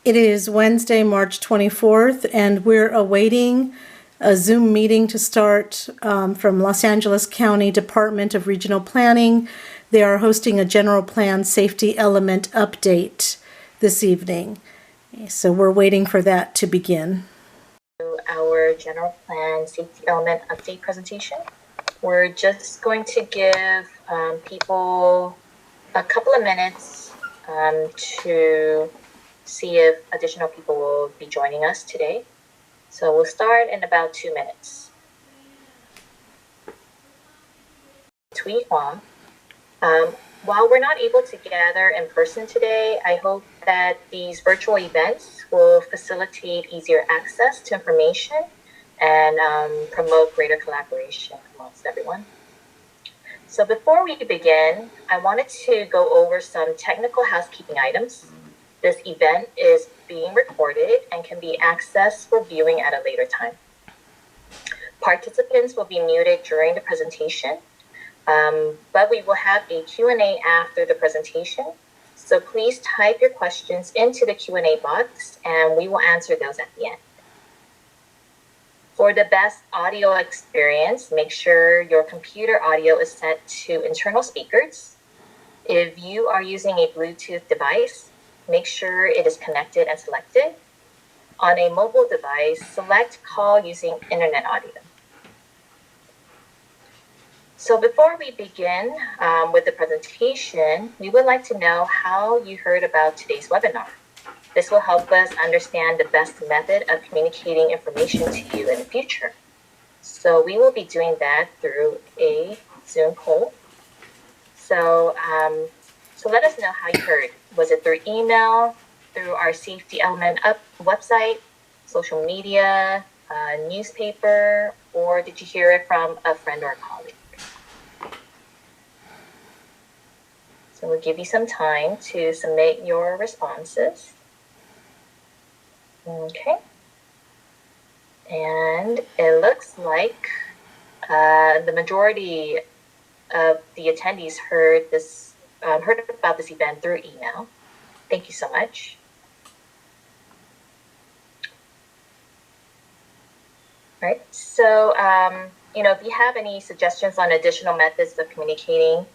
It is Wednesday, March 24th, and we're awaiting a Zoom meeting to start from Los Angeles County Department of Regional Planning. They are hosting a general plan safety element update this evening. So we're waiting for that to begin. Our general plan safety element update presentation. We're just going to give people a couple of minutes to see if additional people will be joining us today. So we'll start in about 2 minutes. Tui Hua. While we're not able to gather in person today, I hope that these virtual events will facilitate easier access to information and promote greater collaboration amongst everyone. So before we begin, I wanted to go over some technical housekeeping items. This event is being recorded and can be accessed for viewing at a later time. Participants will be muted during the presentation, but we will have a Q&A after the presentation. So please type your questions into the Q&A box and we will answer those at the end. For the best audio experience, make sure your computer audio is set to internal speakers. If you are using a Bluetooth device, make sure it is connected and selected. On a mobile device, select call using internet audio. So before we begin with the presentation, we would like to know how you heard about today's webinar. This will help us understand the best method of communicating information to you in the future. So we will be doing that through a Zoom poll. So let us know how you heard. Was it through email, through our Safety Element Up website, social media, newspaper, or did you hear it from a friend or a colleague? So we'll give you some time to submit your responses. Okay. And it looks like the majority of the attendees heard about this event through email. Thank you so much. All right. So, if you have any suggestions on additional methods of communicating,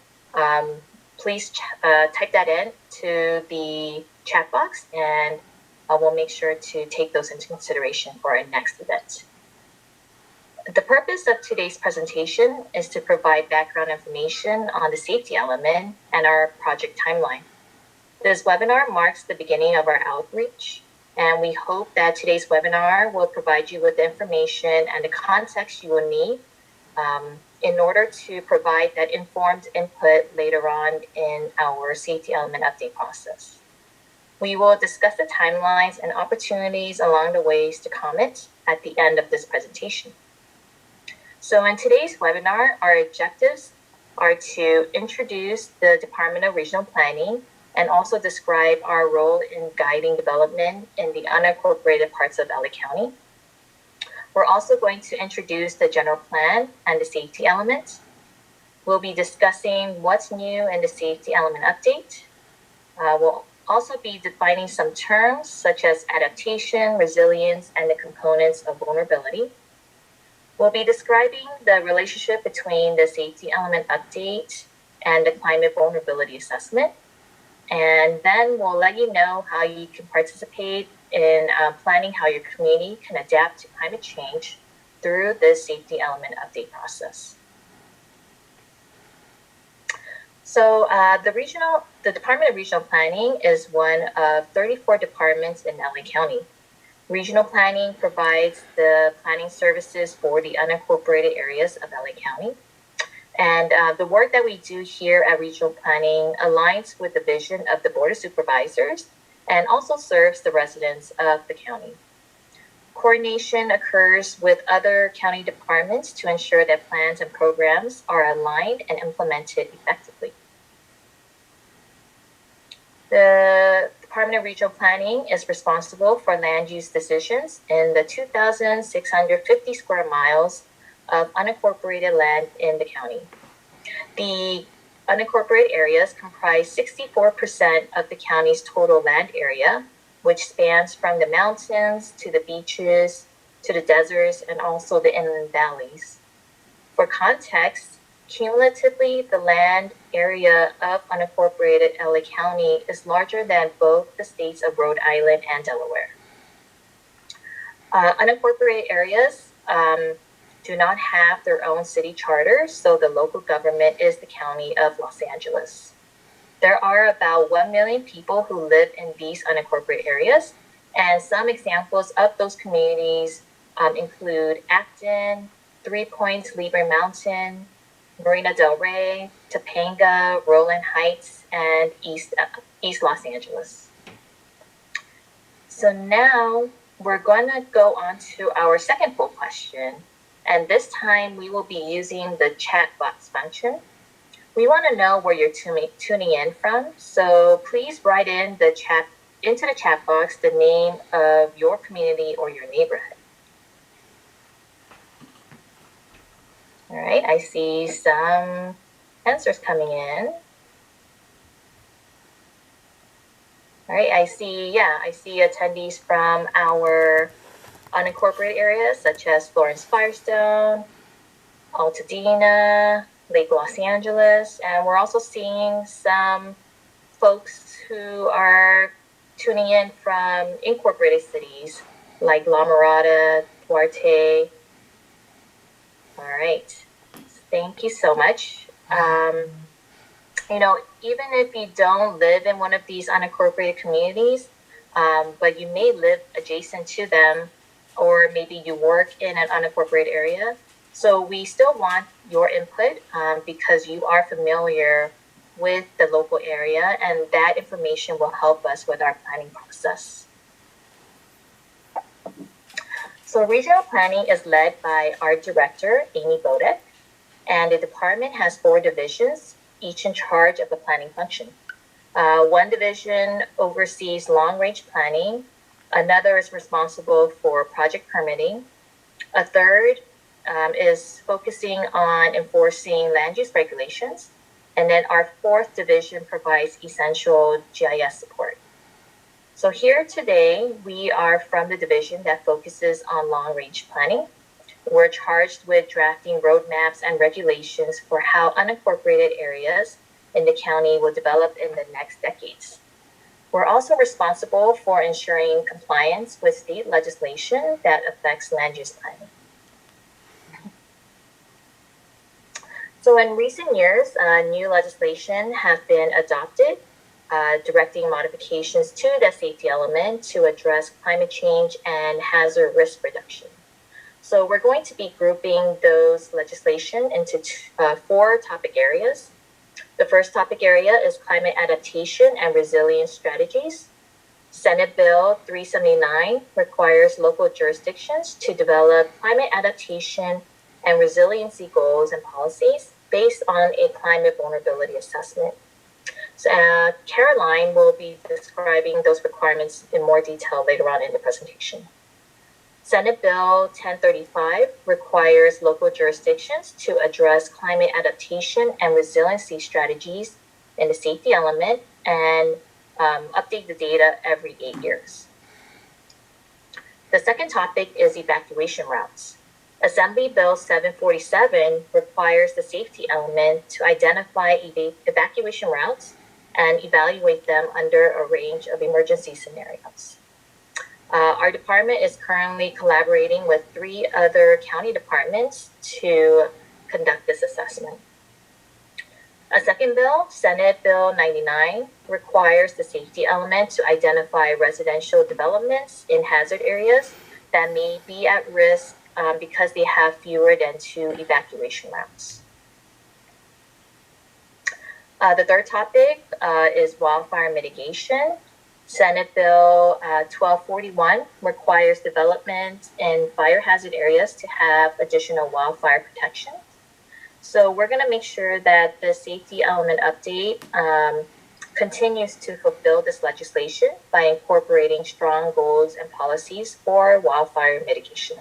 please type that in to the chat box and we'll make sure to take those into consideration for our next event. The purpose of today's presentation is to provide background information on the safety element and our project timeline. This webinar marks the beginning of our outreach, and we hope that today's webinar will provide you with the information and the context you will need in order to provide that informed input later on in our safety element update process. We will discuss the timelines and opportunities along the ways to comment at the end of this presentation. So in today's webinar, our objectives are to introduce the Department of Regional Planning and also describe our role in guiding development in the unincorporated parts of LA County. We're also going to introduce the general plan and the safety elements. We'll be discussing what's new in the safety element update. We'll also be defining some terms such as adaptation, resilience, and the components of vulnerability. We'll be describing the relationship between the safety element update and the climate vulnerability assessment. And then we'll let you know how you can participate in planning how your community can adapt to climate change through the safety element update process. So the Department of Regional Planning is one of 34 departments in LA County. Regional planning provides the planning services for the unincorporated areas of LA County. And the work that we do here at Regional Planning aligns with the vision of the Board of Supervisors and also serves the residents of the county. Coordination occurs with other county departments to ensure that plans and programs are aligned and implemented effectively. The Department of Regional Planning is responsible for land use decisions in the 2,650 square miles of unincorporated land in the county. The unincorporated areas comprise 64% of the county's total land area, which spans from the mountains to the beaches to the deserts and also the inland valleys. For context, cumulatively, the land area of unincorporated LA County is larger than both the states of Rhode Island and Delaware. Unincorporated areas do not have their own city charters, so the local government is the County of Los Angeles. There are about 1 million people who live in these unincorporated areas, and some examples of those communities include Acton, 3 Points, Libre Mountain, Marina del Rey, Topanga, Rowland Heights, and East Los Angeles. So now we're going to go on to our second poll question. And this time we will be using the chat box function. We want to know where you're tuning in from. So please write into the chat box the name of your community or your neighborhood. All right, I see some answers coming in. All right, I see attendees from our unincorporated areas such as Florence Firestone, Altadena, Lake Los Angeles, and we're also seeing some folks who are tuning in from incorporated cities like La Mirada, Duarte. All right, thank you so much. Even if you don't live in one of these unincorporated communities, but you may live adjacent to them, or maybe you work in an unincorporated area. So we still want your input because you are familiar with the local area, and that information will help us with our planning process. So regional planning is led by our director, Amy Bodek, and the department has 4 divisions, each in charge of the planning function. One division oversees long-range planning, another is responsible for project permitting, a third is focusing on enforcing land use regulations, and then our 4th division provides essential GIS support. So here today, we are from the division that focuses on long-range planning. We're charged with drafting roadmaps and regulations for how unincorporated areas in the county will develop in the next decades. We're also responsible for ensuring compliance with state legislation that affects land use planning. So in recent years, new legislation has been adopted, directing modifications to the safety element to address climate change and hazard risk reduction. So we're going to be grouping those legislation into 4 topic areas. The first topic area is climate adaptation and resilience strategies. Senate Bill 379 requires local jurisdictions to develop climate adaptation and resiliency goals and policies based on a climate vulnerability assessment. So Caroline will be describing those requirements in more detail later on in the presentation. Senate Bill 1035 requires local jurisdictions to address climate adaptation and resiliency strategies in the safety element and update the data every 8 years. The second topic is evacuation routes. Assembly Bill 747 requires the safety element to identify evacuation routes and evaluate them under a range of emergency scenarios. Our department is currently collaborating with 3 other county departments to conduct this assessment. A second bill, Senate Bill 99, requires the safety element to identify residential developments in hazard areas that may be at risk because they have fewer than 2 evacuation routes. The third topic is wildfire mitigation. Senate Bill 1241 requires development in fire hazard areas to have additional wildfire protection. So we're going to make sure that the safety element update continues to fulfill this legislation by incorporating strong goals and policies for wildfire mitigation.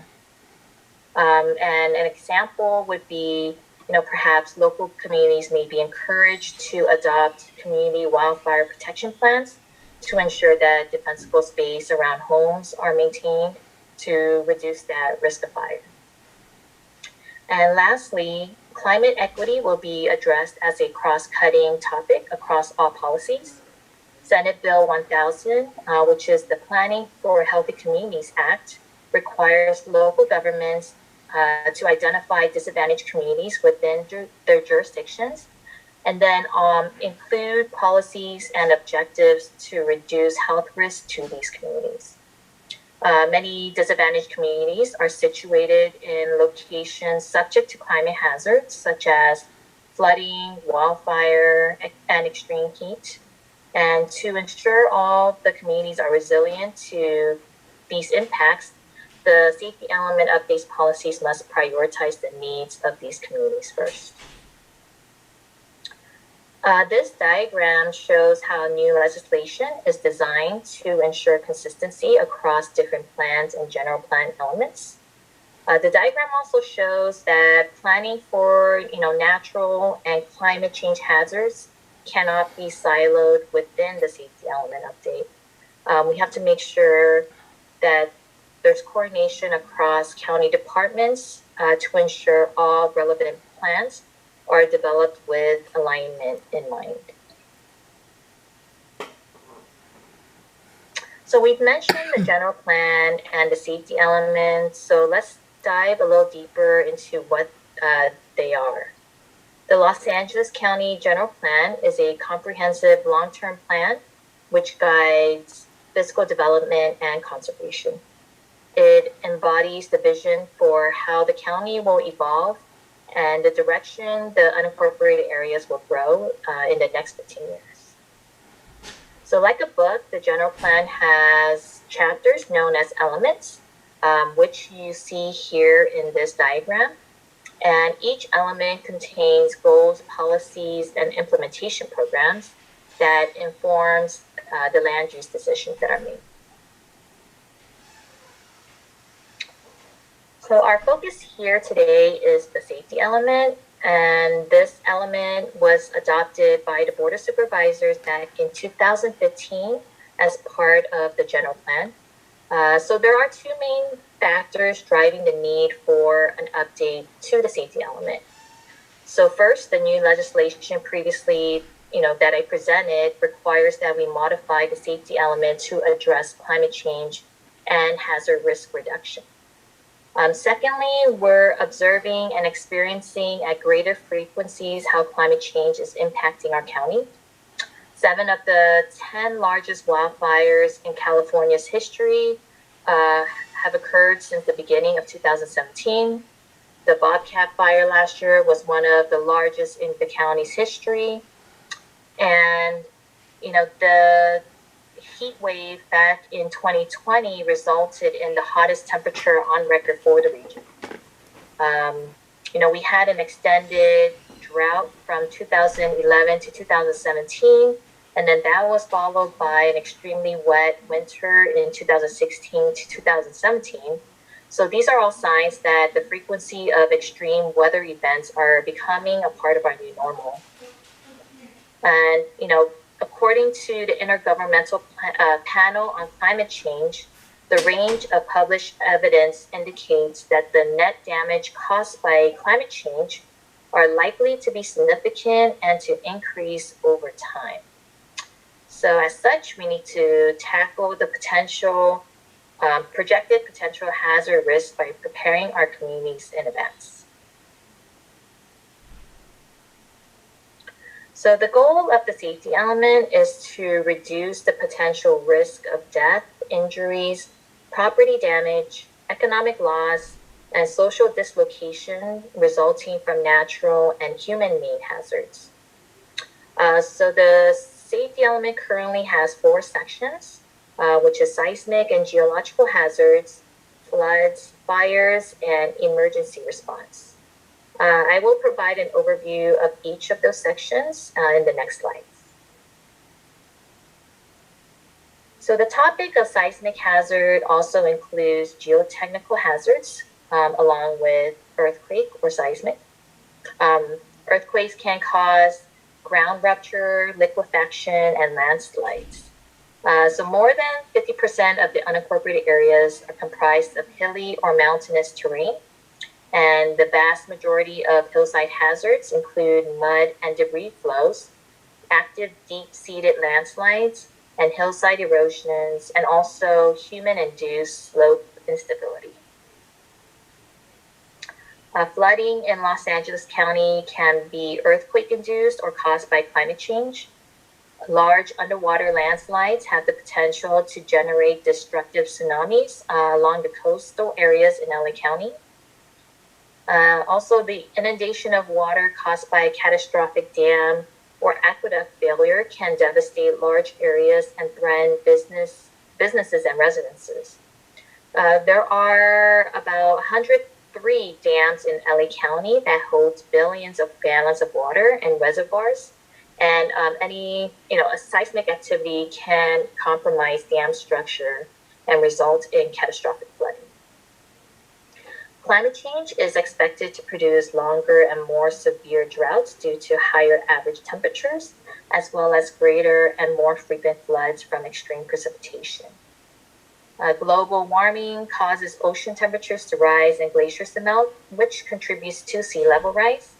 And an example would be, perhaps local communities may be encouraged to adopt community wildfire protection plans to ensure that defensible space around homes are maintained to reduce that risk of fire. And lastly, climate equity will be addressed as a cross-cutting topic across all policies. Senate Bill 1000, which is the Planning for Healthy Communities Act, requires local governments to identify disadvantaged communities within their jurisdictions, and then include policies and objectives to reduce health risks to these communities. Many disadvantaged communities are situated in locations subject to climate hazards such as flooding, wildfire, and extreme heat. And to ensure all the communities are resilient to these impacts, the safety element updates policies must prioritize the needs of these communities first. This diagram shows how new legislation is designed to ensure consistency across different plans and general plan elements. The diagram also shows that planning for natural and climate change hazards cannot be siloed within the safety element update. We have to make sure that there's coordination across county departments to ensure all relevant plans are developed with alignment in mind. So we've mentioned the general plan and the safety elements, so let's dive a little deeper into what they are. The Los Angeles County General Plan is a comprehensive long-term plan which guides physical development and conservation. It embodies the vision for how the county will evolve and the direction the unincorporated areas will grow in the next 15 years. So like a book, the general plan has chapters known as elements, which you see here in this diagram. And each element contains goals, policies, and implementation programs that informs the land use decisions that are made. So our focus here today is the safety element, and this element was adopted by the Board of Supervisors back in 2015 as part of the general plan. So there are two main factors driving the need for an update to the safety element. So first, the new legislation previously, that I presented requires that we modify the safety element to address climate change and hazard risk reduction. Secondly, we're observing and experiencing at greater frequencies how climate change is impacting our county. 7 of the 10 largest wildfires in California's history have occurred since the beginning of 2017. The Bobcat fire last year was one of the largest in the county's history. And, the heat wave back in 2020 resulted in the hottest temperature on record for the region. We had an extended drought from 2011 to 2017, and then that was followed by an extremely wet winter in 2016 to 2017. So these are all signs that the frequency of extreme weather events are becoming a part of our new normal. And, according to the Intergovernmental Panel on Climate Change, the range of published evidence indicates that the net damage caused by climate change are likely to be significant and to increase over time. So as such, we need to tackle the projected potential hazard risks by preparing our communities in advance. So the goal of the safety element is to reduce the potential risk of death, injuries, property damage, economic loss, and social dislocation resulting from natural and human-made hazards. So the safety element currently has 4 sections, which is seismic and geological hazards, floods, fires, and emergency response. I will provide an overview of each of those sections in the next slide. So the topic of seismic hazard also includes geotechnical hazards, along with earthquake or seismic. Earthquakes can cause ground rupture, liquefaction, and landslides. So more than 50% of the unincorporated areas are comprised of hilly or mountainous terrain, and the vast majority of hillside hazards include mud and debris flows, active deep-seated landslides, and hillside erosions, and also human-induced slope instability. Flooding in Los Angeles County can be earthquake-induced or caused by climate change. Large underwater landslides have the potential to generate destructive tsunamis along the coastal areas in LA County. Also, the inundation of water caused by a catastrophic dam or aqueduct failure can devastate large areas and threaten businesses and residences. There are about 103 dams in LA County that hold billions of gallons of water and reservoirs. And a seismic activity can compromise dam structure and result in catastrophic flooding. Climate change is expected to produce longer and more severe droughts due to higher average temperatures, as well as greater and more frequent floods from extreme precipitation. Global warming causes ocean temperatures to rise and glaciers to melt, which contributes to sea level rise.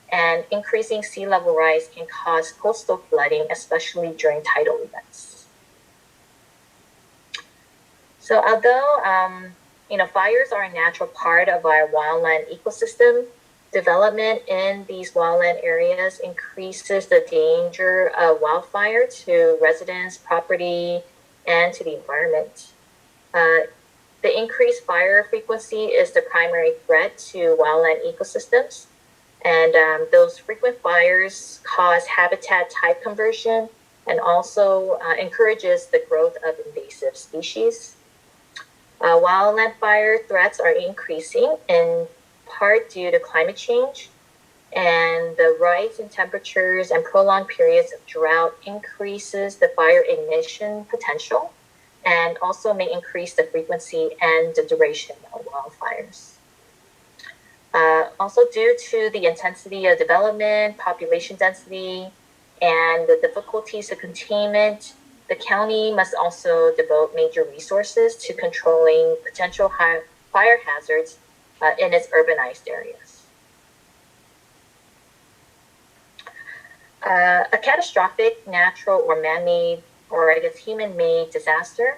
And increasing sea level rise can cause coastal flooding, especially during tidal events. So although fires are a natural part of our wildland ecosystem, development in these wildland areas increases the danger of wildfire to residents, property, and to the environment. The increased fire frequency is the primary threat to wildland ecosystems. And those frequent fires cause habitat type conversion and also encourages the growth of invasive species. Wildland fire threats are increasing in part due to climate change, and the rise in temperatures and prolonged periods of drought increases the fire ignition potential and also may increase the frequency and the duration of wildfires. Also, due to the intensity of development, population density, and the difficulties of containment, the county must also devote major resources to controlling potential fire hazards in its urbanized areas. A catastrophic natural or man-made, or I guess human-made disaster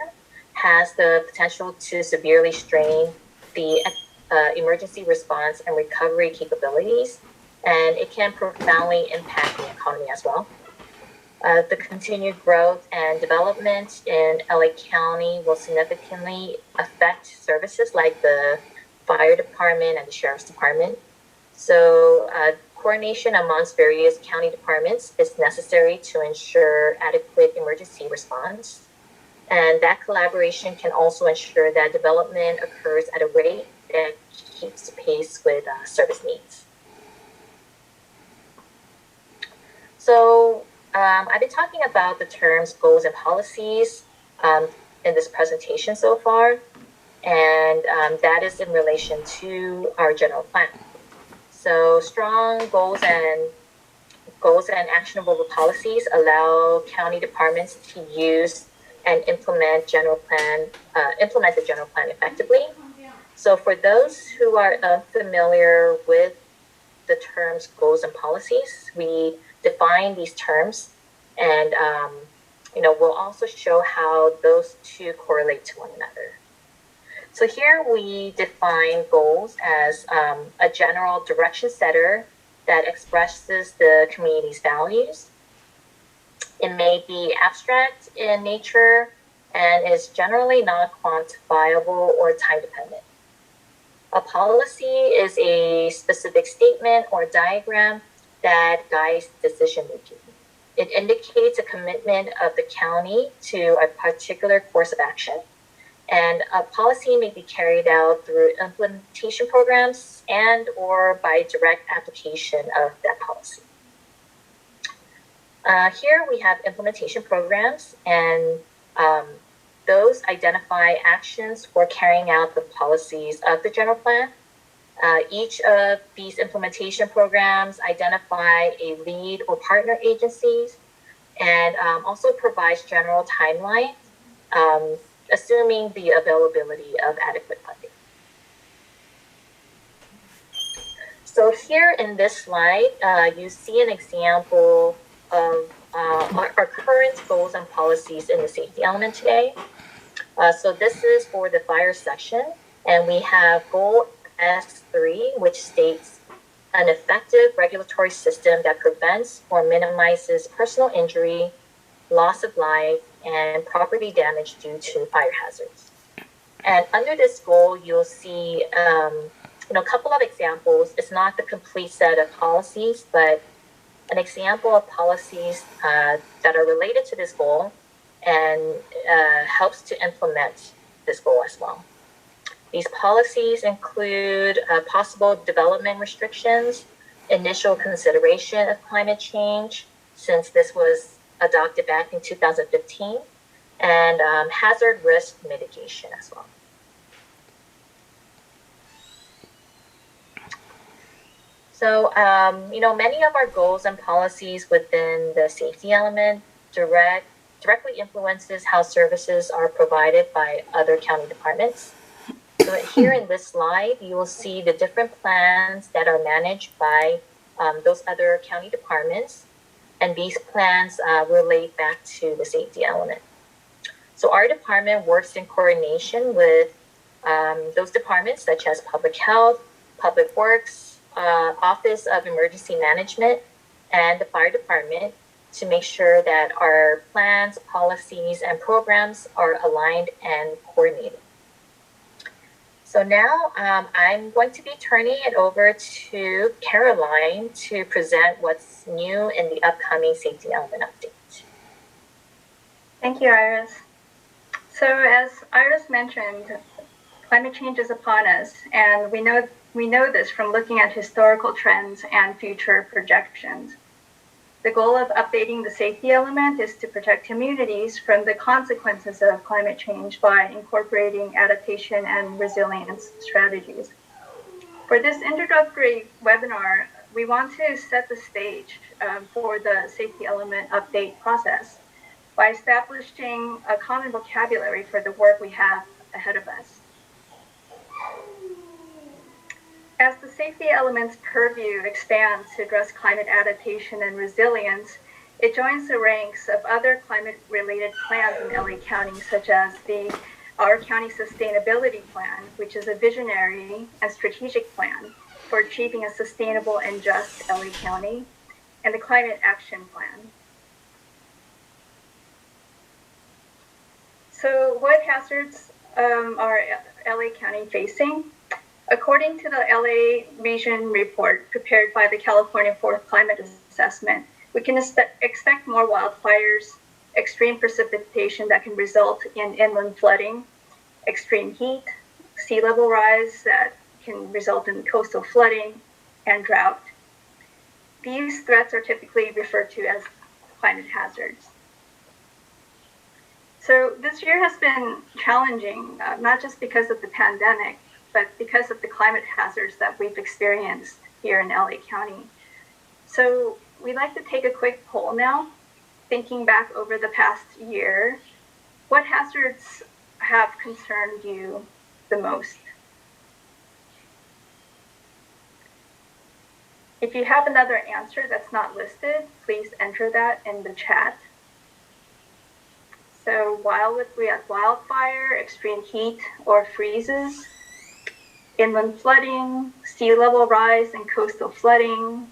has the potential to severely strain the emergency response and recovery capabilities, and it can profoundly impact the economy as well. The continued growth and development in LA County will significantly affect services like the fire department and the sheriff's department. So coordination amongst various county departments is necessary to ensure adequate emergency response. And that collaboration can also ensure that development occurs at a rate that keeps pace with service needs. So I've been talking about the terms goals and policies in this presentation so far, and that is in relation to our general plan. So strong goals and actionable policies allow county departments to use and implement the general plan effectively. So for those who are unfamiliar with the terms goals and policies, we define these terms, and we'll also show how those two correlate to one another. So here we define goals as a general direction setter that expresses the community's values. It may be abstract in nature and is generally not quantifiable or time dependent. A policy is a specific statement or diagram that guides decision making. It indicates a commitment of the county to a particular course of action. And a policy may be carried out through implementation programs and or by direct application of that policy. Here we have implementation programs, and those identify actions for carrying out the policies of the general plan. Each of these implementation programs identify a lead or partner agencies, and also provides general timeline, assuming the availability of adequate funding. So here in this slide, you see an example of our current goals and policies in the safety element today. So this is for the fire section, and we have goal S3, which states an effective regulatory system that prevents or minimizes personal injury, loss of life, and property damage due to fire hazards. And under this goal, you'll see a couple of examples. It's not the complete set of policies, but an example of policies that are related to this goal and helps to implement this goal as well. These policies include possible development restrictions, initial consideration of climate change, since this was adopted back in 2015, and hazard risk mitigation as well. So, many of our goals and policies within the safety element directly influences how services are provided by other county departments. So here in this slide, you will see the different plans that are managed by those other county departments, and these plans relate back to the safety element. So our department works in coordination with those departments such as Public Health, Public Works, Office of Emergency Management, and the Fire Department to make sure that our plans, policies, and programs are aligned and coordinated. So now I'm going to be turning it over to Caroline to present what's new in the upcoming safety element update. Thank you, Iris. So as Iris mentioned, climate change is upon us, and we know this from looking at historical trends and future projections. The goal of updating the safety element is to protect communities from the consequences of climate change by incorporating adaptation and resilience strategies. For this introductory webinar, we want to set the stage for the safety element update process by establishing a common vocabulary for the work we have ahead of us. As the safety element's purview expands to address climate adaptation and resilience, it joins the ranks of other climate-related plans in LA County, such as our County Sustainability Plan, which is a visionary and strategic plan for achieving a sustainable and just LA County, and the Climate Action Plan. So what hazards are LA County facing? According to the LA Region Report prepared by the California Fourth Climate Assessment, we can expect more wildfires, extreme precipitation that can result in inland flooding, extreme heat, sea level rise that can result in coastal flooding, and drought. These threats are typically referred to as climate hazards. So this year has been challenging, not just because of the pandemic, but because of the climate hazards that we've experienced here in LA County. So we'd like to take a quick poll now, thinking back over the past year. What hazards have concerned you the most? If you have another answer that's not listed, please enter that in the chat. So we have wildfire, extreme heat or freezes, inland flooding, sea level rise and coastal flooding,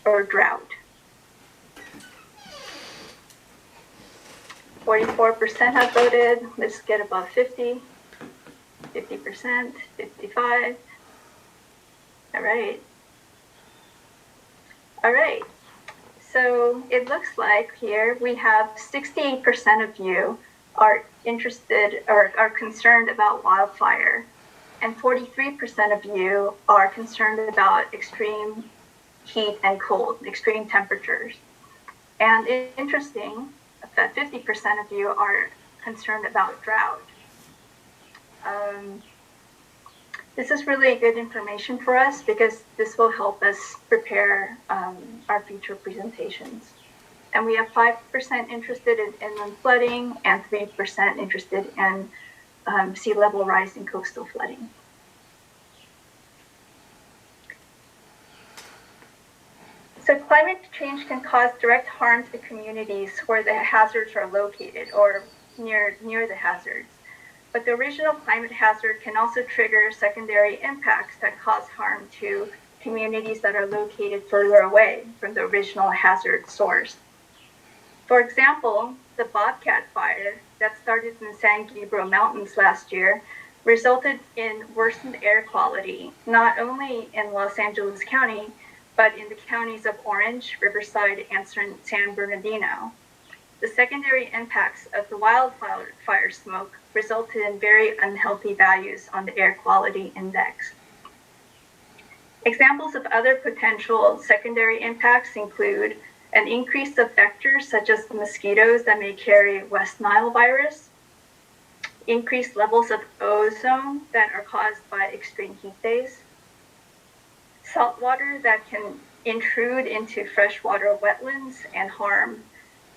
or drought. 44% have voted. Let's get above 50. 50%, 55. All right. All right. So it looks like here we have 68% of you are interested or are concerned about wildfire, and 43% of you are concerned about extreme heat and cold, extreme temperatures. And it's interesting that 50% of you are concerned about drought. This is really good information for us because this will help us prepare our future presentations. and we have 5% interested in inland flooding and 3% interested in sea level rise and coastal flooding. So climate change can cause direct harm to communities where the hazards are located or near the hazards. But the original climate hazard can also trigger secondary impacts that cause harm to communities that are located further away from the original hazard source. For example, the Bobcat fire that started in the San Gabriel Mountains last year resulted in worsened air quality, not only in Los Angeles County, but in the counties of Orange, Riverside, and San Bernardino. The secondary impacts of the wildfire smoke resulted in very unhealthy values on the air quality index. Examples of other potential secondary impacts include an increase of vectors such as mosquitoes that may carry West Nile virus, increased levels of ozone that are caused by extreme heat days, salt water that can intrude into freshwater wetlands and harm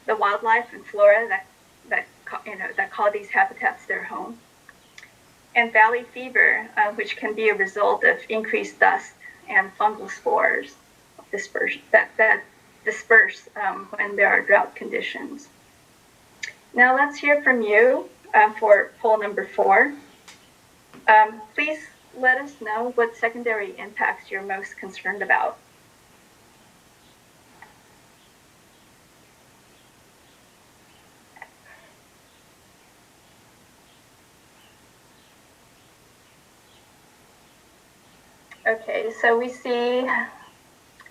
the wildlife and flora that call these habitats their home, and valley fever, which can be a result of increased dust and fungal spores that disperse when there are drought conditions. Now let's hear from you for poll number 4. Please let us know what secondary impacts you're most concerned about. Okay, so we see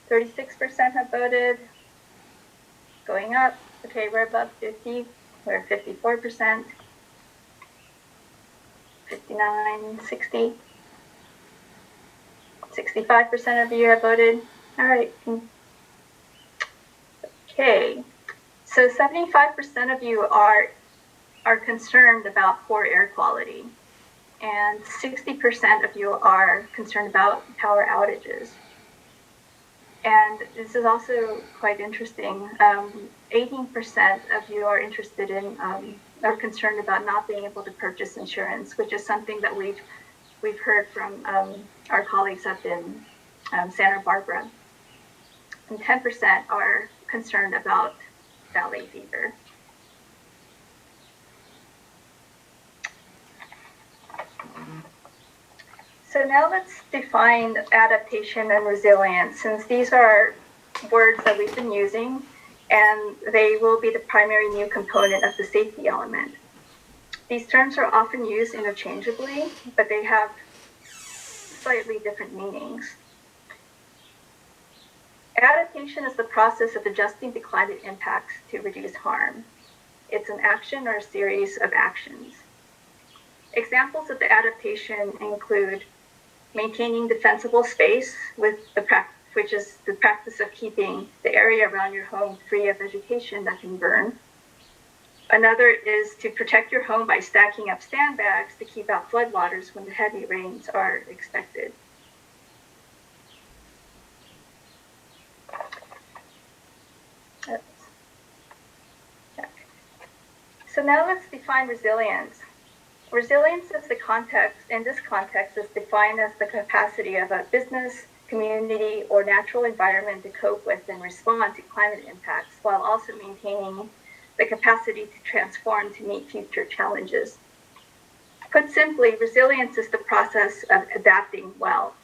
36% have voted, going up. Okay, we're above 50, we're at 54%, 59, 60. 65% of you have voted. All right. Okay, so 75% of you are concerned about poor air quality, and 60% of you are concerned about power outages. And this is also quite interesting. 18% of you are interested in, are concerned about not being able to purchase insurance, which is something that we've heard from our colleagues up in Santa Barbara. And 10% are concerned about valley fever. So now let's define adaptation and resilience, since these are words that we've been using, and they will be the primary new component of the safety element. These terms are often used interchangeably, but they have slightly different meanings. Adaptation is the process of adjusting to climate impacts to reduce harm. It's an action or a series of actions. Examples of the adaptation include maintaining defensible space, which is the practice of keeping the area around your home free of vegetation that can burn. Another is to protect your home by stacking up sandbags to keep out floodwaters when the heavy rains are expected. So now let's define resilience. Resilience is in this context, is defined as the capacity of a business, community, or natural environment to cope with and respond to climate impacts, while also maintaining the capacity to transform to meet future challenges. Put simply, resilience is the process of adapting well.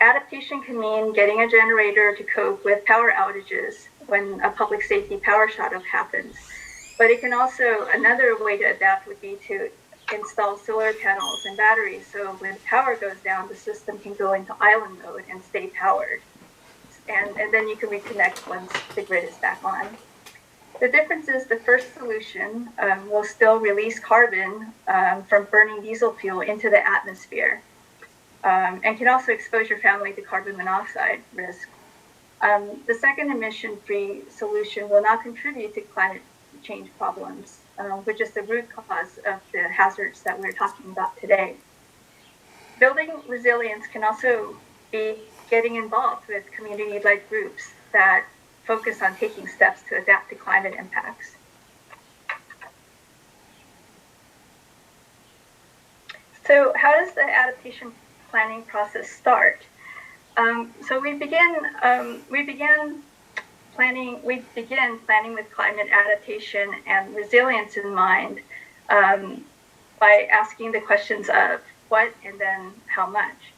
Adaptation can mean getting a generator to cope with power outages when a public safety power shutoff happens. But it can also, another way to adapt would be to install solar panels and batteries, so when power goes down, the system can go into island mode and stay powered. And then you can reconnect once the grid is back on. The difference is the first solution will still release carbon from burning diesel fuel into the atmosphere, and can also expose your family to carbon monoxide risk. The second emission-free solution will not contribute to climate change problems, which is the root cause of the hazards that we're talking about today. Building resilience can also be getting involved with community-led groups that focus on taking steps to adapt to climate impacts. So how does the adaptation planning process start? So we begin planning with climate adaptation and resilience in mind by asking the questions of what and then how much.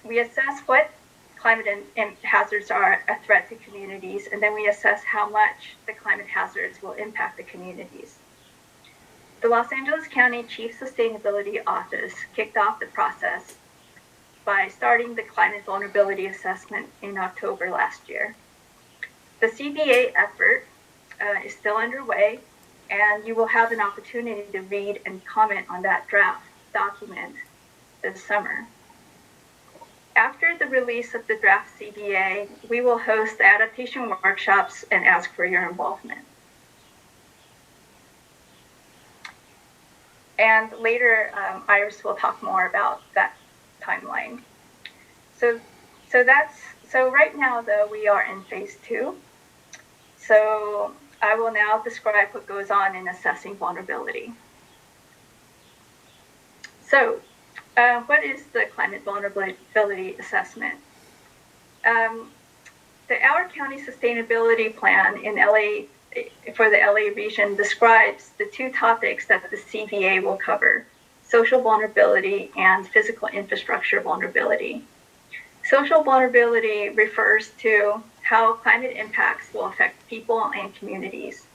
We assess what climate hazards are a threat to communities, and then we assess how much the climate hazards will impact the communities. The Los Angeles County Chief Sustainability Office kicked off the process by starting the climate vulnerability assessment in October last year. The CVA effort is still underway, and you will have an opportunity to read and comment on that draft document this summer. After the release of the draft CVA, we will host adaptation workshops and ask for your involvement. And later, Iris will talk more about that timeline. So right now, though, we are in phase 2. So I will now describe what goes on in assessing vulnerability. So what is the climate vulnerability assessment? The Our County Sustainability Plan in LA for the LA region describes the 2 topics that the CVA will cover: social vulnerability and physical infrastructure vulnerability. Social vulnerability refers to how climate impacts will affect people and communities,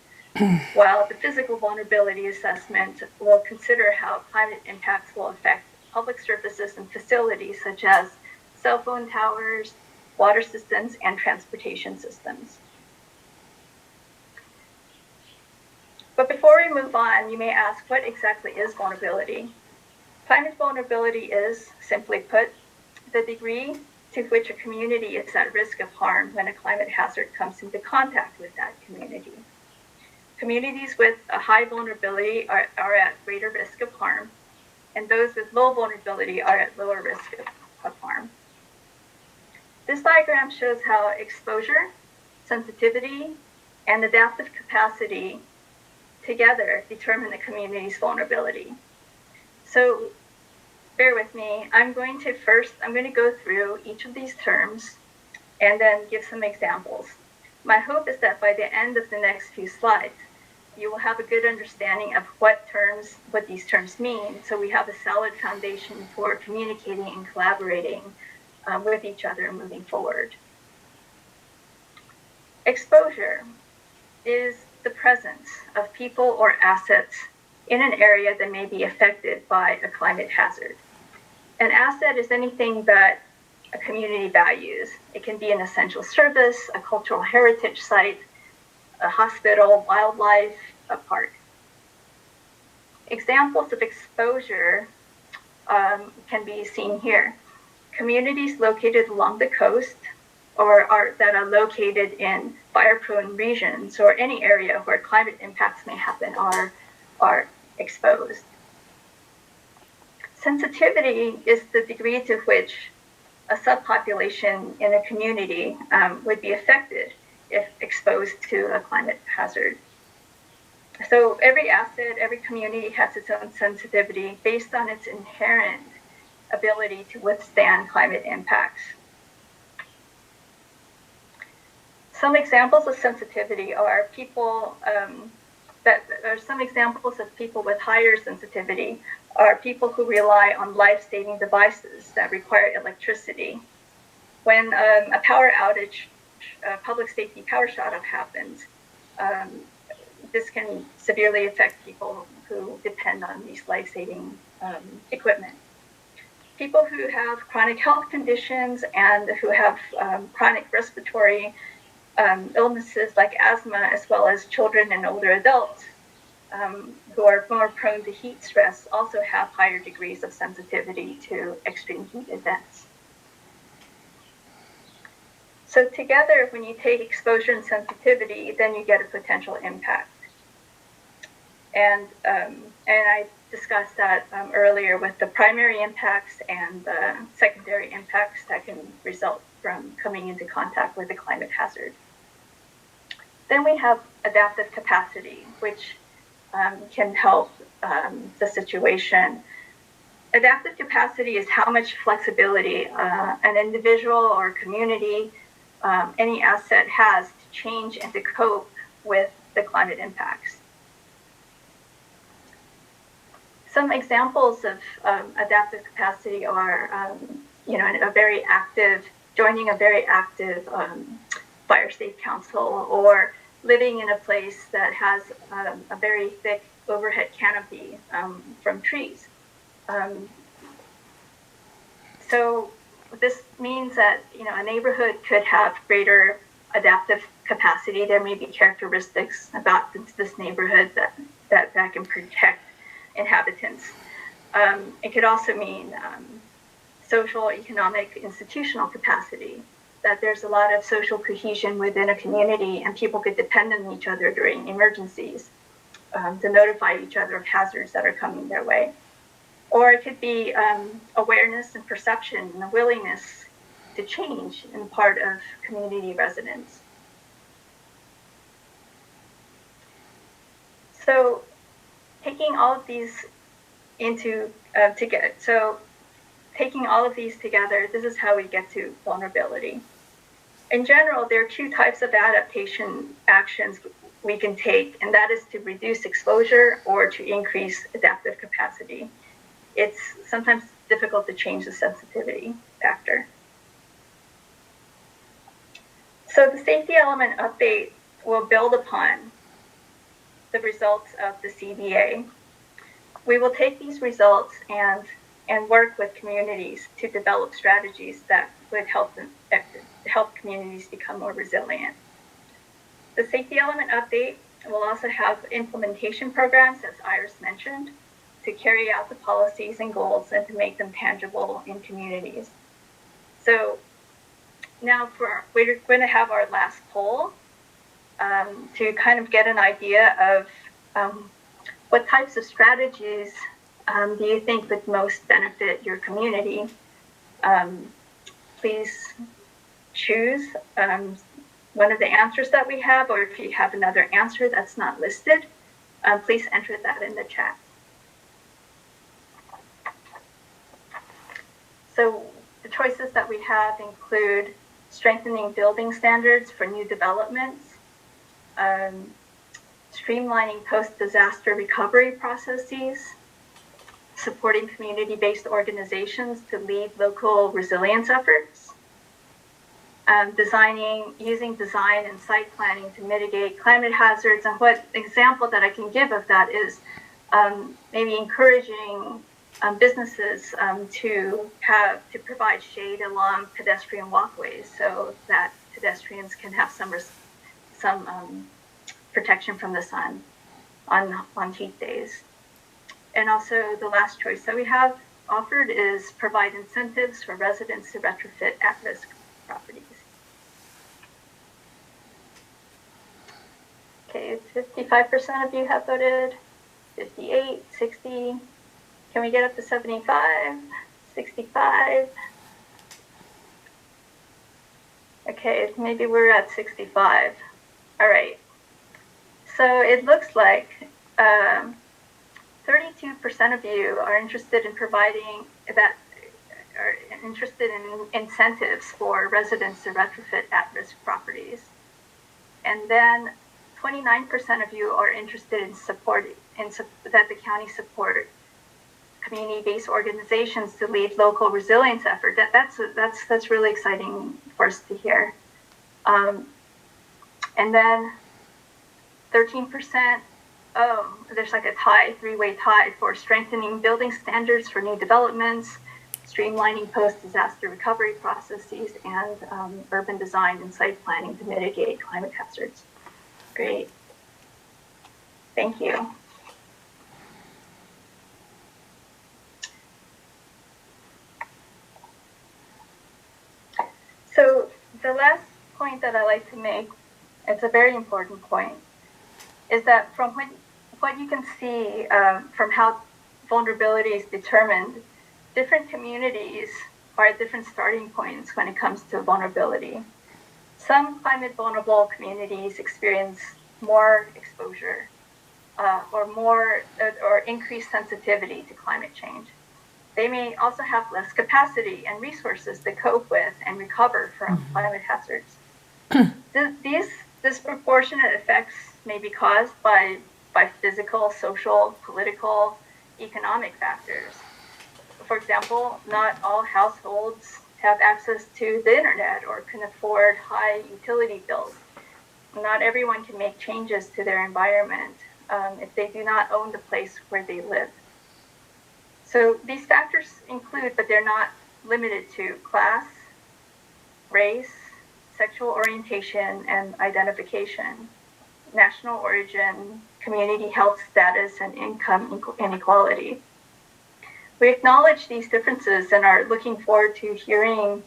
while the physical vulnerability assessment will consider how climate impacts will affect public surfaces and facilities such as cell phone towers, water systems, and transportation systems. But before we move on, you may ask, what exactly is vulnerability? Climate vulnerability is, simply put, the degree to which a community is at risk of harm when a climate hazard comes into contact with that community. Communities with a high vulnerability are at greater risk of harm, and those with low vulnerability are at lower risk of harm. This diagram shows how exposure, sensitivity, and adaptive capacity together determine the community's vulnerability. So bear with me. I'm going to go through each of these terms and then give some examples. My hope is that by the end of the next few slides, you will have a good understanding of what these terms mean, so we have a solid foundation for communicating and collaborating with each other moving forward. Exposure is the presence of people or assets in an area that may be affected by a climate hazard. An asset is anything that a community values. It can be an essential service, a cultural heritage site, a hospital, wildlife, a park. Examples of exposure can be seen here. Communities located along the coast or that are located in fire-prone regions or any area where climate impacts may happen are exposed. Sensitivity is the degree to which a subpopulation in a community would be affected if exposed to a climate hazard. So every asset, every community has its own sensitivity based on its inherent ability to withstand climate impacts. Some examples of sensitivity are some examples of people with higher sensitivity are people who rely on life-saving devices that require electricity. When a power outage, a public safety power shutoff happens, this can severely affect people who depend on these life-saving equipment. People who have chronic health conditions and who have chronic respiratory illnesses like asthma, as well as children and older adults who are more prone to heat stress, also have higher degrees of sensitivity to extreme heat events. So together, when you take exposure and sensitivity, then you get a potential impact. And I discussed that earlier with the primary impacts and the secondary impacts that can result from coming into contact with a climate hazard. Then we have adaptive capacity, which can help the situation. Adaptive capacity is how much flexibility an individual or community, any asset has to change and to cope with the climate impacts. Some examples of adaptive capacity are, joining a very active fire safe council, or living in a place that has a very thick overhead canopy from trees. So this means that a neighborhood could have greater adaptive capacity. There may be characteristics about this neighborhood that can protect inhabitants. It could also mean social, economic, institutional capacity, that there's a lot of social cohesion within a community and people could depend on each other during emergencies to notify each other of hazards that are coming their way. Or it could be awareness and perception and a willingness to change in part of community residents. So taking all of these taking all of these together, this is how we get to vulnerability. In general, there are two types of adaptation actions we can take, and that is to reduce exposure or to increase adaptive capacity. It's sometimes difficult to change the sensitivity factor. So the safety element update will build upon the results of the CBA. We will take these results and work with communities to develop strategies that would help communities become more resilient. The safety element update will also have implementation programs, as Iris mentioned, to carry out the policies and goals and to make them tangible in communities. So now we're going to have our last poll to kind of get an idea of what types of strategies do you think would most benefit your community. Please choose one of the answers that we have, or if you have another answer that's not listed, please enter that in the chat. So the choices that we have include strengthening building standards for new developments, streamlining post-disaster recovery processes, supporting community-based organizations to lead local resilience efforts, using design and site planning to mitigate climate hazards. And what example that I can give of that is maybe encouraging businesses to provide shade along pedestrian walkways so that pedestrians can have some protection from the sun on heat days. And also the last choice that we have offered is provide incentives for residents to retrofit at-risk properties. Okay, 55% of you have voted, 58, 60. Can we get up to 75, 65? Okay, maybe we're at 65. All right. So it looks like 32% of you are interested in incentives for residents to retrofit at-risk properties. And then 29% of you are interested in that the county support community-based organizations to lead local resilience effort. That's really exciting for us to hear. And then 13%, there's like a three-way tie for strengthening building standards for new developments, streamlining post-disaster recovery processes, and urban design and site planning to mitigate climate hazards. Great. Thank you. So the last point that I like to make, it's a very important point, is that from what you can see from how vulnerability is determined, different communities are at different starting points when it comes to vulnerability. Some climate vulnerable communities experience more exposure or increased sensitivity to climate change. They may also have less capacity and resources to cope with and recover from climate hazards. These disproportionate effects may be caused by physical, social, political, economic factors. For example, not all households have access to the internet or can afford high utility bills. Not everyone can make changes to their environment if they do not own the place where they live. So these factors include, but they're not limited to, class, race, sexual orientation and identification, national origin, community health status, and income inequality. We acknowledge these differences and are looking forward to hearing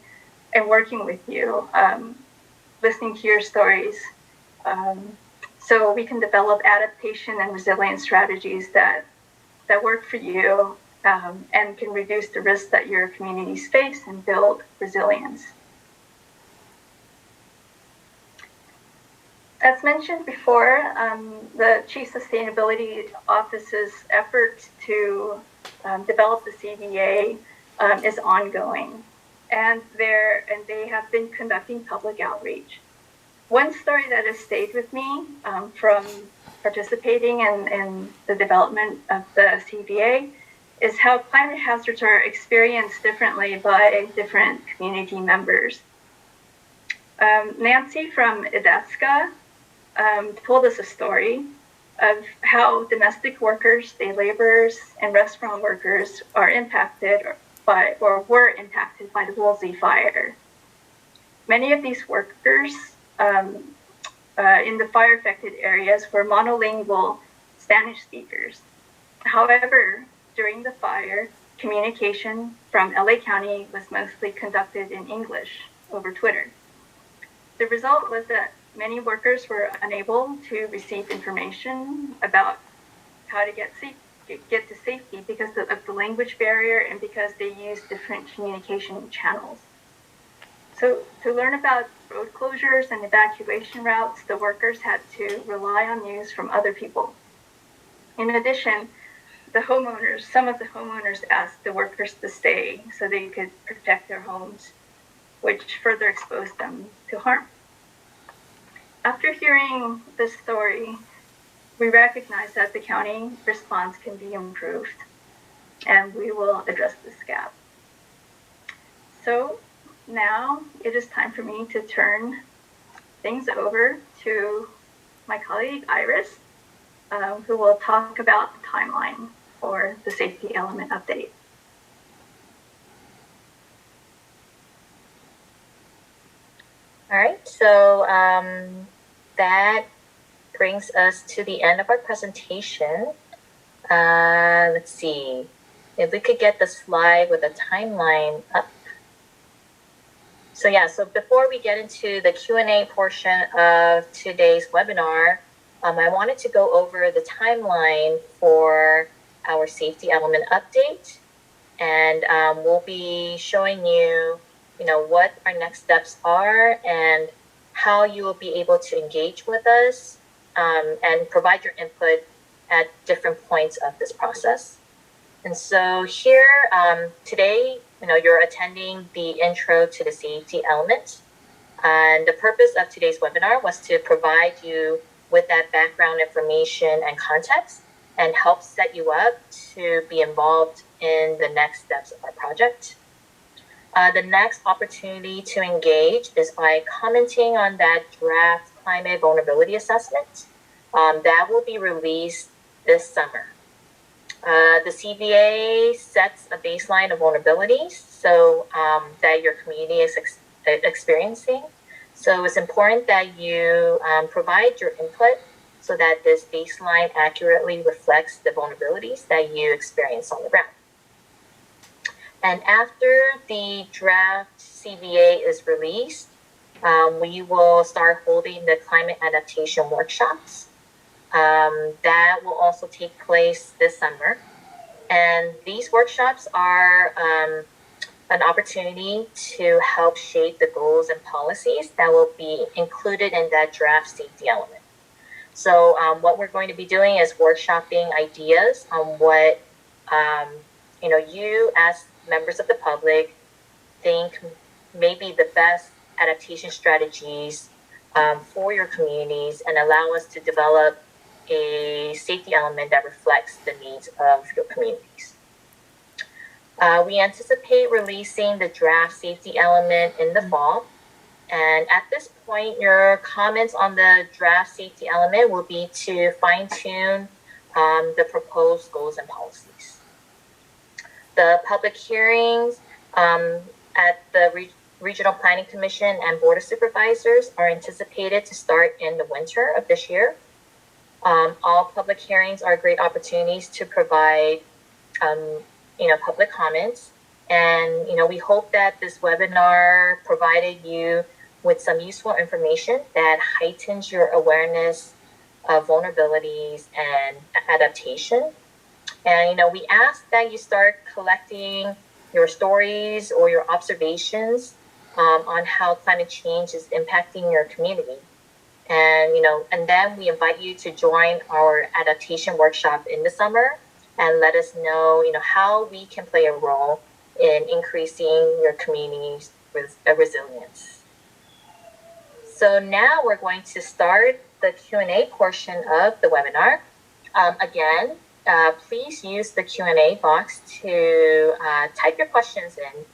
and working with you, listening to your stories, so we can develop adaptation and resilience strategies that work for you and can reduce the risks that your communities face and build resilience. As mentioned before, the Chief Sustainability Office's effort to develop the CVA is ongoing, and they have been conducting public outreach. One story that has stayed with me from participating in the development of the CVA is how climate hazards are experienced differently by different community members. Nancy from Idaska told us a story of how domestic workers, day laborers, and restaurant workers are impacted or were impacted by the Woolsey fire. Many of these workers in the fire-affected areas were monolingual Spanish speakers. However, during the fire, communication from LA County was mostly conducted in English over Twitter. The result was that many workers were unable to receive information about how to get to safety because of the language barrier and because they used different communication channels. So to learn about road closures and evacuation routes, the workers had to rely on news from other people. In addition, some of the homeowners asked the workers to stay so they could protect their homes, which further exposed them to harm. After hearing this story, we recognize that the county response can be improved, and we will address this gap. So now it is time for me to turn things over to my colleague Iris, who will talk about the timeline for the safety element update. All right, so that brings us to the end of our presentation. Let's see if we could get the slide with the timeline up. So yeah, so before we get into the Q&A portion of today's webinar, I wanted to go over the timeline for our safety element update. And we'll be showing you, what our next steps are and how you will be able to engage with us and provide your input at different points of this process. And so here today, you're attending the intro to the safety element. And the purpose of today's webinar was to provide you with that background information and context and help set you up to be involved in the next steps of our project. The next opportunity to engage is by commenting on that draft climate vulnerability assessment that will be released this summer. The CVA sets a baseline of vulnerabilities so that your community is experiencing. So it's important that you provide your input so that this baseline accurately reflects the vulnerabilities that you experience on the ground. And after the draft CVA is released, we will start holding the climate adaptation workshops. That will also take place this summer. And these workshops are an opportunity to help shape the goals and policies that will be included in that draft safety element. So what we're going to be doing is workshopping ideas on what you as members of the public think may be the best adaptation strategies for your communities, and allow us to develop a safety element that reflects the needs of your communities. We anticipate releasing the draft safety element in the fall. And at this point, your comments on the draft safety element will be to fine-tune the proposed goals and policies. The public hearings at the Regional Planning Commission and Board of Supervisors are anticipated to start in the winter of this year. All public hearings are great opportunities to provide public comments. And, we hope that this webinar provided you with some useful information that heightens your awareness of vulnerabilities and adaptation. And, we ask that you start collecting your stories or your observations on how climate change is impacting your community. And then we invite you to join our adaptation workshop in the summer and let us know, how we can play a role in increasing your community's resilience. So now we're going to start the Q&A portion of the webinar. Again, please use the Q&A box to type your questions in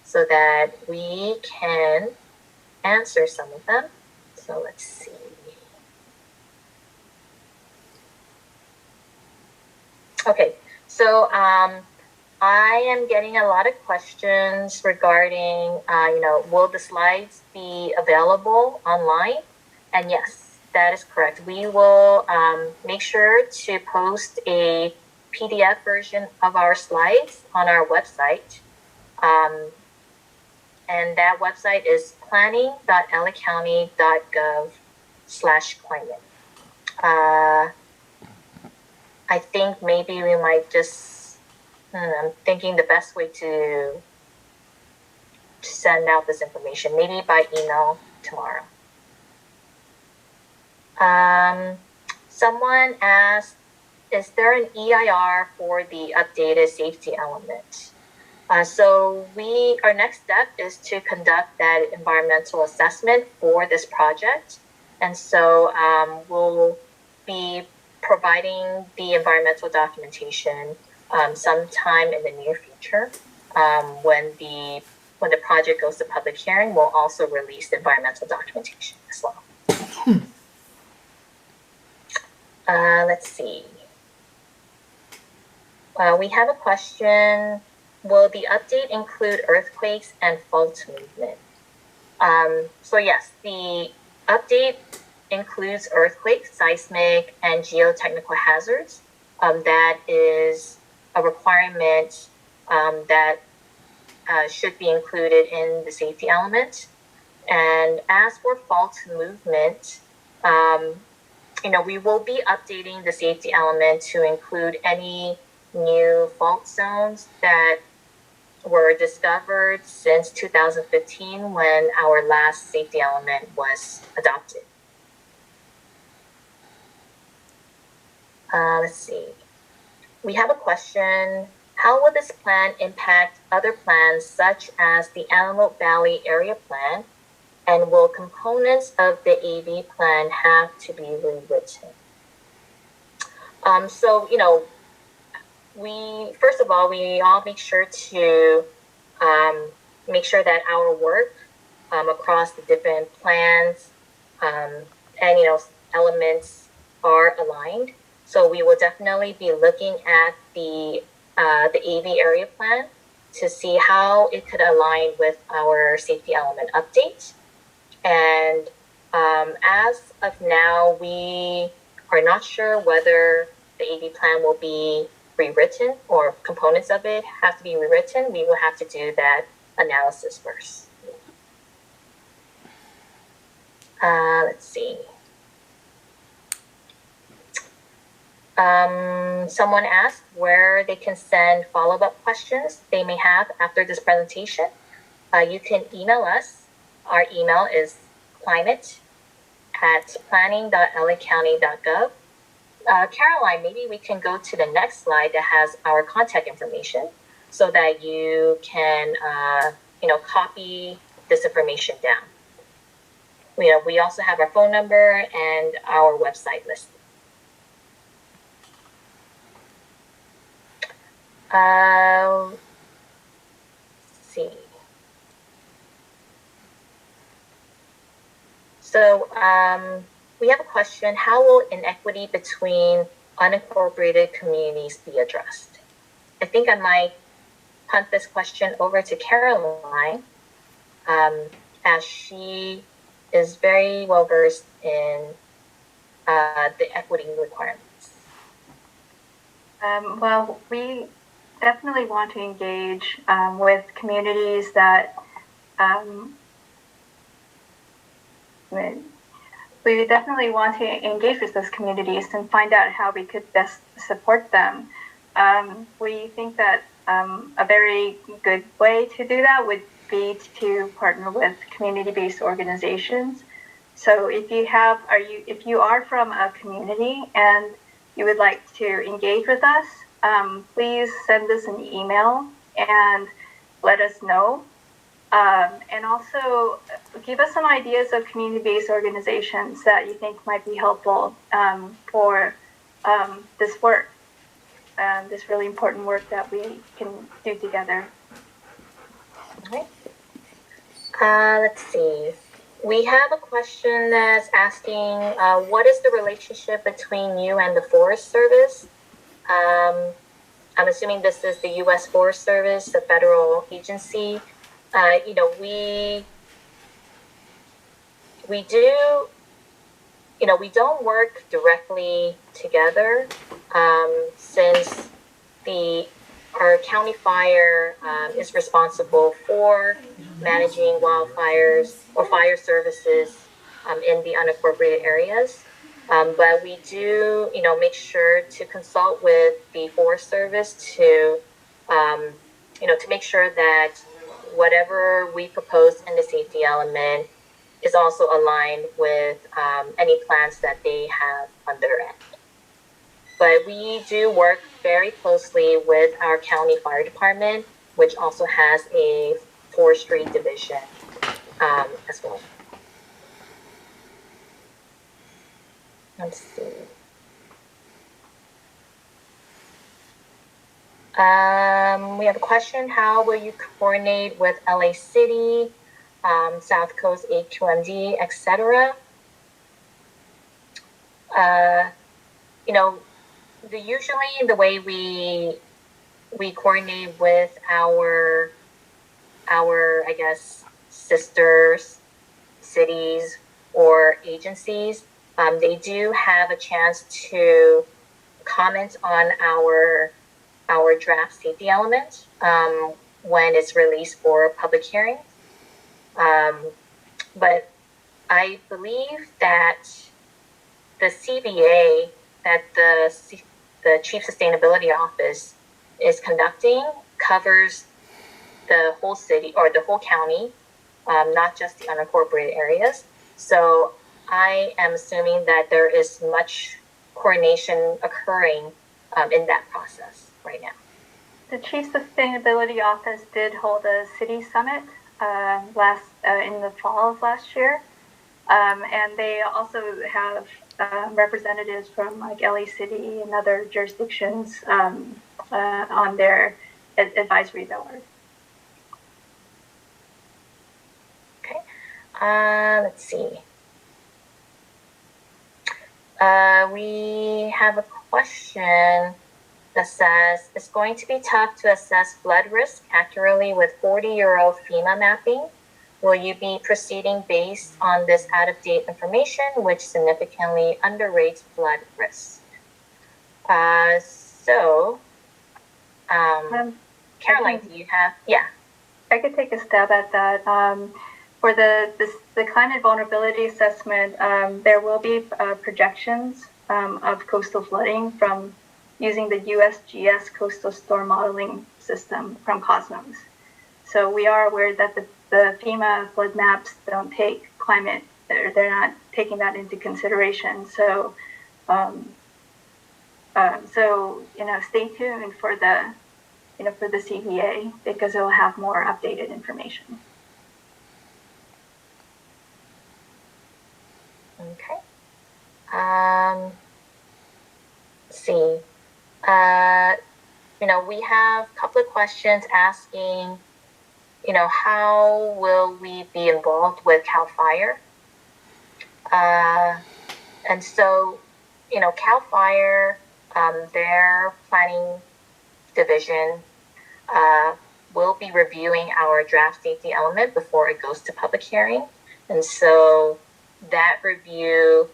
so that we can answer some of them. So let's see. Okay, so I am getting a lot of questions regarding, will the slides be available online? And yes, that is correct. We will make sure to post a PDF version of our slides on our website. And that website is planning.lacounty.gov/climate. I think maybe we might just, I'm thinking the best way to send out this information, maybe by email tomorrow. Someone asked, is there an EIR for the updated safety element? So our next step is to conduct that environmental assessment for this project. And so we'll be providing the environmental documentation sometime in the near future. When the project goes to public hearing, we'll also release the environmental documentation as well. Let's see. We have a question. Will the update include earthquakes and fault movement? So yes, the update includes earthquakes, seismic, and geotechnical hazards. That is a requirement that should be included in the safety element. And as for fault movement, we will be updating the safety element to include any new fault zones that were discovered since 2015 when our last safety element was adopted. Let's see. We have a question. How will this plan impact other plans such as the Antelope Valley Area Plan? And will components of the AV plan have to be rewritten? First of all, we all make sure to make sure that our work across the different plans and elements are aligned. So we will definitely be looking at the AV area plan to see how it could align with our safety element update. And as of now, we are not sure whether the AV plan will be rewritten or components of it have to be rewritten. We will have to do that analysis first. Let's see. Someone asked where they can send follow-up questions they may have after this presentation. You can email us. Our email is climate@planning.lacounty.gov. Caroline, maybe we can go to the next slide that has our contact information so that you can, copy this information down. We also have our phone number and our website listed. Let's see. So we have a question: how will inequity between unincorporated communities be addressed? I think I might punt this question over to Caroline, as she is very well versed in the equity requirements. Well, we definitely want to engage with communities that we definitely want to engage with those communities and find out how we could best support them. We think that a very good way to do that would be to partner with community-based organizations. So if you are from a community and you would like to engage with us, please send us an email and let us know. And also give us some ideas of community-based organizations that you think might be helpful for this work, this really important work that we can do together. Okay. Let's see. We have a question that's asking, what is the relationship between you and the Forest Service? I'm assuming this is the U.S. Forest Service, the federal agency. We don't work directly together since our county fire is responsible for managing wildfires or fire services in the unincorporated areas. But we do, make sure to consult with the Forest Service to make sure that whatever we propose in the safety element is also aligned with any plans that they have on their end. But we do work very closely with our county fire department, which also has a forestry division as well. Let's see. We have a question: how will you coordinate with LA City, South Coast AQMD, etc.? Usually the way we coordinate with our I guess sisters cities or agencies, they do have a chance to comment on our draft safety element when it's released for public hearing. But I believe that the CBA that the Chief Sustainability Office is conducting covers the whole city or the whole county, not just the unincorporated areas. So I am assuming that there is much coordination occurring in that process right now. The Chief Sustainability Office did hold a city summit in the fall of last year, and they also have representatives from like LA City and other jurisdictions on their advisory board. Okay, let's see. We have a question that says, it's going to be tough to assess flood risk accurately with 40-year-old FEMA mapping. Will you be proceeding based on this out-of-date information, which significantly underrates flood risk? Caroline, do you have? Yeah. I could take a stab at that. For the climate vulnerability assessment, there will be projections of coastal flooding from using the USGS coastal storm modeling system from Cosmos. So we are aware that the FEMA flood maps don't take climate, they're not taking that into consideration. So, stay tuned for the, for the CVA because it will have more updated information. Okay. Let's see. We have a couple of questions asking, how will we be involved with CAL FIRE? And so, CAL FIRE, their planning division will be reviewing our draft safety element before it goes to public hearing. And so that review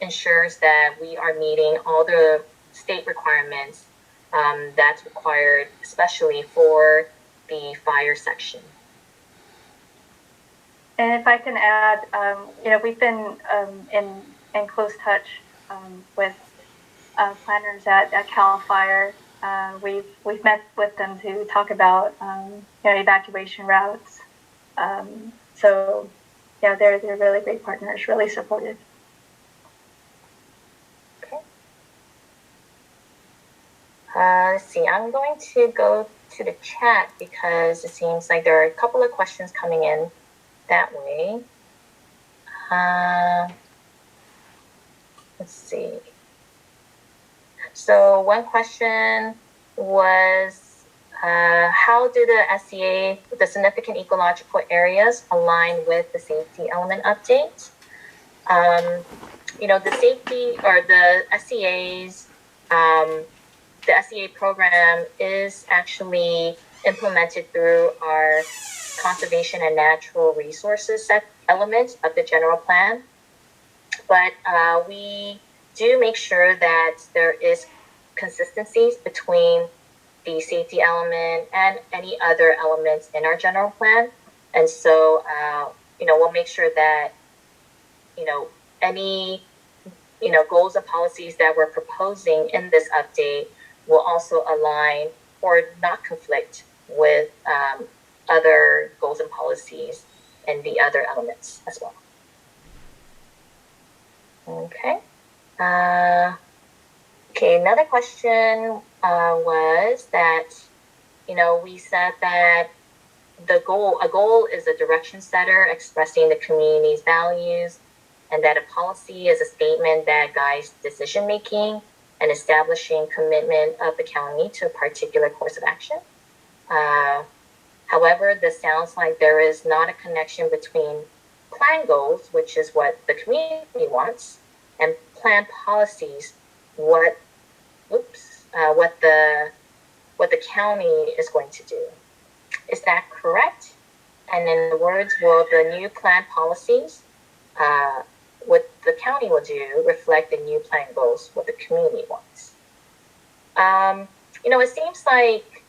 ensures that we are meeting all the state requirements that's required, especially for the fire section. And if I can add, we've been in close touch with planners at CAL FIRE. We've met with them to talk about evacuation routes. So yeah, they're really great partners, really supportive. Okay. Let's see. I'm going to go to the chat because it seems like there are a couple of questions coming in that way. Let's see. So one question was, how do the SEA, the significant ecological areas, align with the safety element update? The safety or the SEA's, the SEA program is actually implemented through our conservation and natural resources element of the general plan. But we do make sure that there is consistencies between the safety element and any other elements in our general plan. And so, we'll make sure that, any, goals and policies that we're proposing in this update will also align or not conflict with other goals and policies and the other elements as well. Okay. Another question was that, we said that a goal is a direction setter expressing the community's values, and that a policy is a statement that guides decision making and establishing commitment of the county to a particular course of action. However, this sounds like there is not a connection between plan goals, which is what the community wants, and plan policies, what the county is going to do. Is that correct? And in the words, will the new plan policies, what the county will do, reflect the new plan goals, what the community wants? It seems like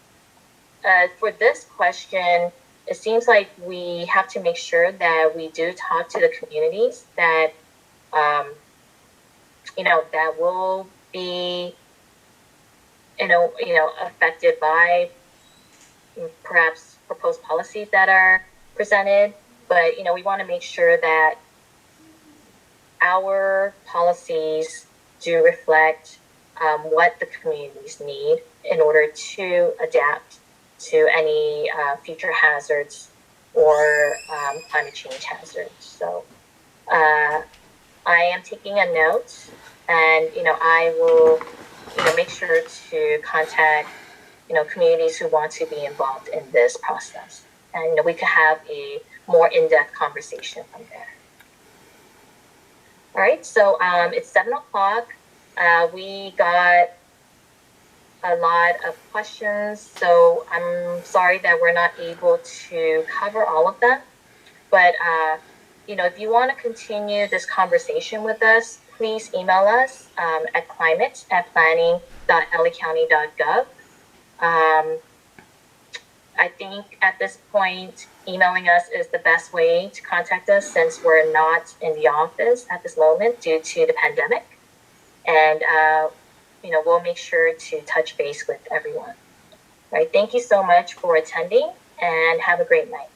for this question, it seems like we have to make sure that we do talk to the communities that, that will be, affected by perhaps proposed policies that are presented. But, we want to make sure that our policies do reflect what the communities need in order to adapt to any future hazards or climate change hazards. So I am taking a note, and I will make sure to contact communities who want to be involved in this process, and we could have a more in-depth conversation from there. All right, so it's 7:00. We got a lot of questions, so I'm sorry that we're not able to cover all of them. But if you want to continue this conversation with us, please email us at climate@planning.lacounty.gov. I think at this point, emailing us is the best way to contact us since we're not in the office at this moment due to the pandemic. and we'll make sure to touch base with everyone. All right, thank you so much for attending, and have a great night.